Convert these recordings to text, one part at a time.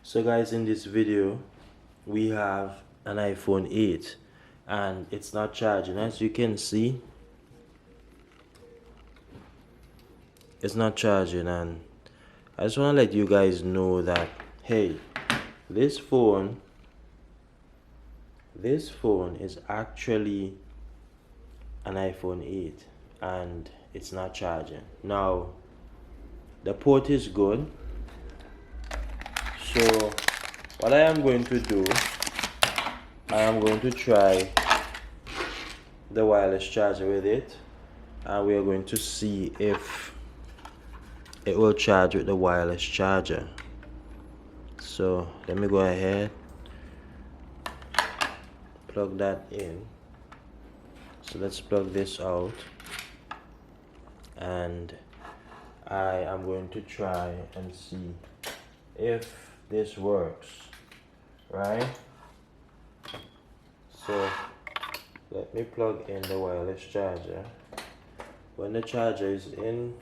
So guys, in this video we have an iPhone 8 and it's not charging. As you can see, it's not charging, and I just want to let you guys know that hey, this phone is actually an iPhone 8 and it's not charging. Now the port is good, so what I am going to do, I am going to try the wireless charger with it, and we are going to see if it will charge with the wireless charger. So let me go ahead, plug that in. So let's plug this out, and I am going to try and see if this works, right? So let me plug in the wireless charger. When the charger is in,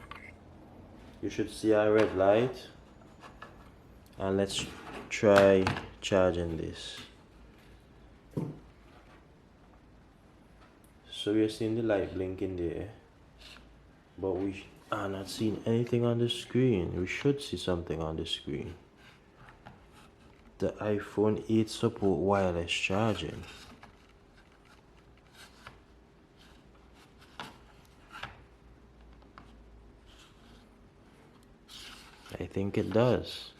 you should see a red light, and let's try charging this. So we are seeing the light blinking there, but we are not seeing anything on the screen. We should see something on the screen. The iPhone 8 support wireless charging. I think it does.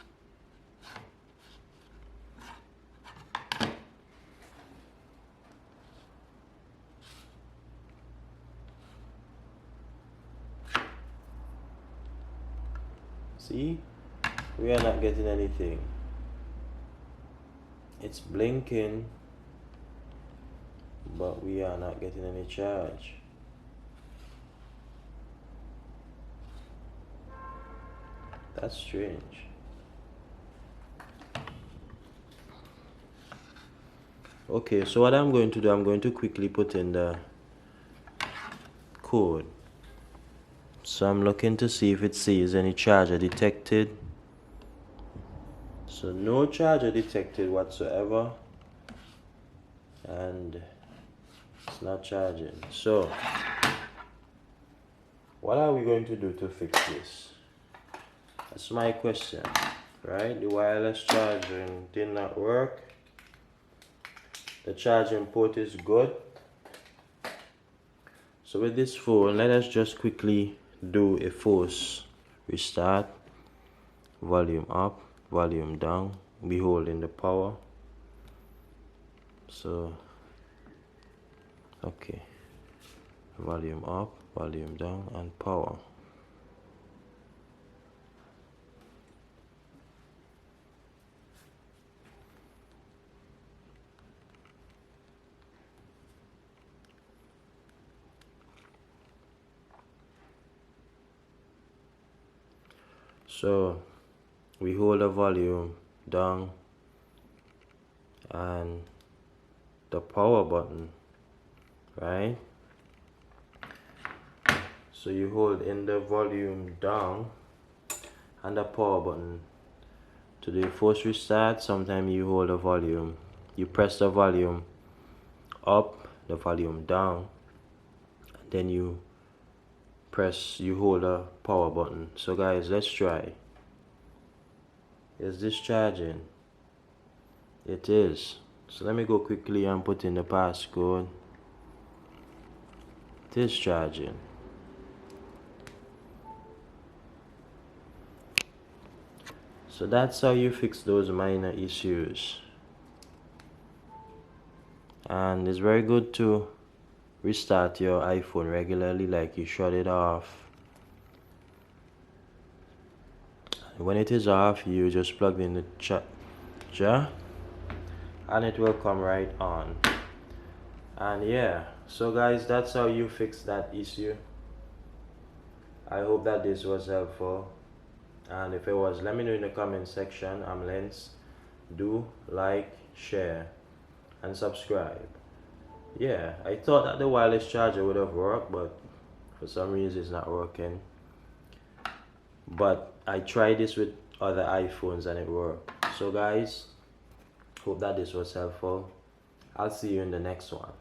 See? We are not getting anything. It's blinking, but we are not getting any charge. That's strange. Okay, so what I'm going to do, I'm going to quickly put in the code. So I'm looking to see if it says any charger detected. So no charger detected whatsoever, and it's not charging. So what are we going to do to fix this? That's my question, right? The wireless charging did not work. The charging port is good. So with this phone, let us just quickly do a force restart. Volume up, volume down. We holding the power. So okay, volume up, volume down, and power. So we hold the volume down and the power button, right? So you hold in the volume down and the power button. To do force restart, sometimes you hold the volume, you press the volume up, the volume down, and then you hold the power button. So guys, let's try. Is this charging? It is. So let me go quickly and put in the passcode. It is charging. So that's how you fix those minor issues. And it's very good to restart your iPhone regularly, like you shut it off. When it is off, you just plug in the charger and it will come right on. And yeah, so guys, that's how you fix that issue. I hope that this was helpful, and if it was, let me know in the comment section. I'm Lens. Do like, share, and subscribe. Yeah, I thought that the wireless charger would have worked, but for some reason it's not working. But I tried this with other iPhones and it worked. So guys, hope that this was helpful. I'll see you in the next one.